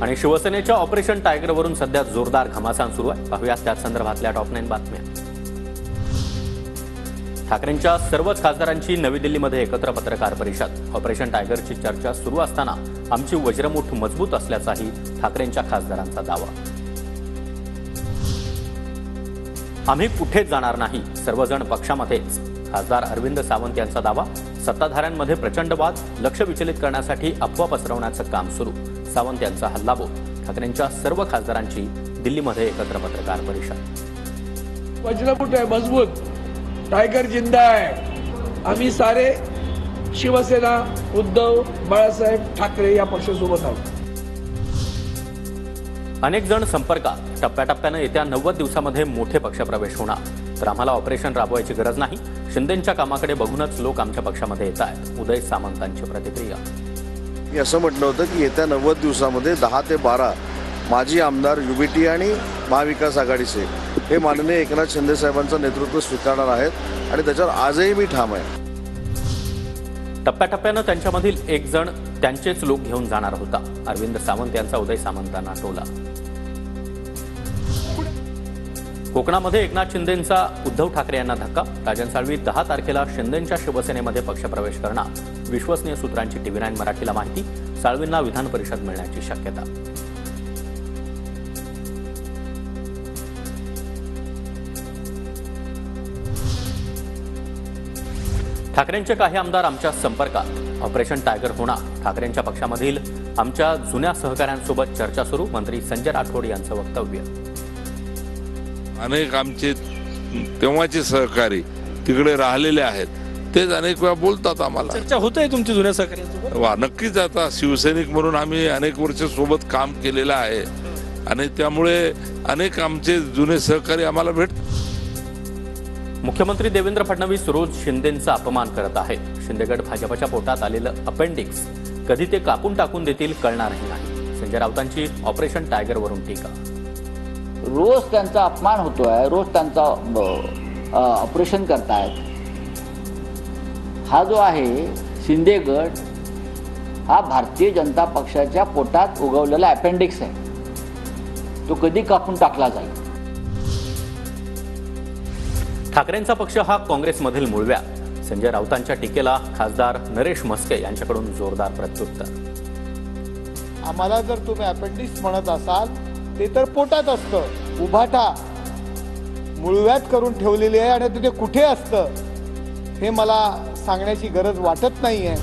आणि शिवसेनेच्या ऑपरेशन टायगरवरून सध्या जोरदार घमासान सुरू आहे। पाहूया त्या संदर्भातल्या टॉप 9 बातम्या। ठाकरेंच्या सर्वच खासदारांची नवी दिल्लीमध्ये एकत्र पत्रकार परिषद। ऑपरेशन टायगरची चर्चा सुरू असताना आमची वज्रमुठ मजबूत असल्याचाही ठाकरेंच्या खासदारांचा दावा। आम्ही कुठेच जाणार नाही, सर्वजण पक्षामध्येच, खासदार अरविंद सावंत यांचा दावा। सत्ताधाऱ्यांमध्ये प्रचंड वाद, लक्ष विचलित करण्यासाठी अफवा पसरवण्याचं काम सुरू। सावंत यांचा हल्लाबोल। ठाकरेंच्या सर्व खासदारांची दिल्लीमध्ये एकत्र पत्रकार परिषद। वज्रमुठ आहे, मजबूत, टायगर जिंदा आहे। आम्ही सारे शिवसेना, उद्धव बाळासाहेब ठाकरे या पक्षासोबत आहोत। अनेक जण संपर्कात। टप्प्याटप्प्याने येत्या 90 दिवसामध्ये मोठे पक्षप्रवेश होणार, तर आम्हाला ऑपरेशन राबवायची गरज नाही। शिंदेंच्या कामाकडे बघूनच लोक आमच्या पक्षामध्ये येत आहेत। उदय सामंतांची प्रतिक्रिया। मी असं म्हटलं होतं की येत्या 90 दिवसामध्ये 10 ते 12 माजी आमदार युबीटी आणि महाविकास आघाडीचे हे माननीय एकनाथ शिंदे साहेबांचं नेतृत्व स्वीकारणार आहेत आणि त्याच्यावर आजही मी ठाम आहे। टप्प्याटप्प्यानं त्यांच्यामधील एक जण त्यांचेच लोक घेऊन जाणार होता। अरविंद सावंत यांचा उदय सामंतांना टोला। कोकणामध्ये एकनाथ शिंदेंचा उद्धव ठाकरे यांना धक्का। राजन साळवी 10 तारखेला शिंदेंच्या शिवसेनेमध्ये पक्षप्रवेश करणार, विश्वसनीय सूत्रांची TV9 मराठीला माहिती। साळवींना विधान परिषद मिळण्याची शक्यता। ठाकरेंचे काही आमदार आमच्या संपर्कात। ऑपरेशन टायगर होणार, ठाकरेंच्या पक्षामधील आमच्या जुन्या सहकाऱ्यांसोबत चर्चा सुरू। मंत्री संजय राठोड यांचं वक्तव्य। अनेक आमचे तेव्हाचे सहकारी तिकडे राहिलेले आहेत, तेच अनेक वेळा बोलतात आम्हाला। चर्चा होते तुमची जुन्या सहकाऱ्यांसोबत? वा, नक्कीच। आता शिवसैनिक म्हणून आम्ही अनेक वर्ष सोबत काम केलेलं आहे आणि त्यामुळे अनेक आमचे जुने सहकारी आम्हाला भेटतात। मुख्यमंत्री देवेंद्र फडणवीस रोज शिंदेंचा अपमान करत आहेत। शिंदेगड भाजपच्या पोटात आलेलं अपेंडिक्स कधी ते कापून टाकून देतील कळणारही नाही। संजय राऊतांची ऑपरेशन टायगरवरून टीका। रोज त्यांचा अपमान होतोय, रोज त्यांचा ऑपरेशन करतायत। हा जो आहे शिंदेगड, हा भारतीय जनता पक्षाच्या पोटात उगवलेला अपेंडिक्स आहे, तो कधी कापून टाकला जाईल। ठाकरेंचा पक्ष हा काँग्रेसमधील मूळव्या। संजय राऊतांच्या टीकेला खासदार नरेश म्हस्के यांच्याकडून जोरदार प्रत्युत्तर। आम्हाला जर तुम्ही अपेंडिक्स म्हणत असाल, ते तर पोटात असतं, उभाटा मूळव्याध करून ठेवलेली आहे आणि ते कुठे असतं हे मला सांगण्याची गरज वाटत नाहीये।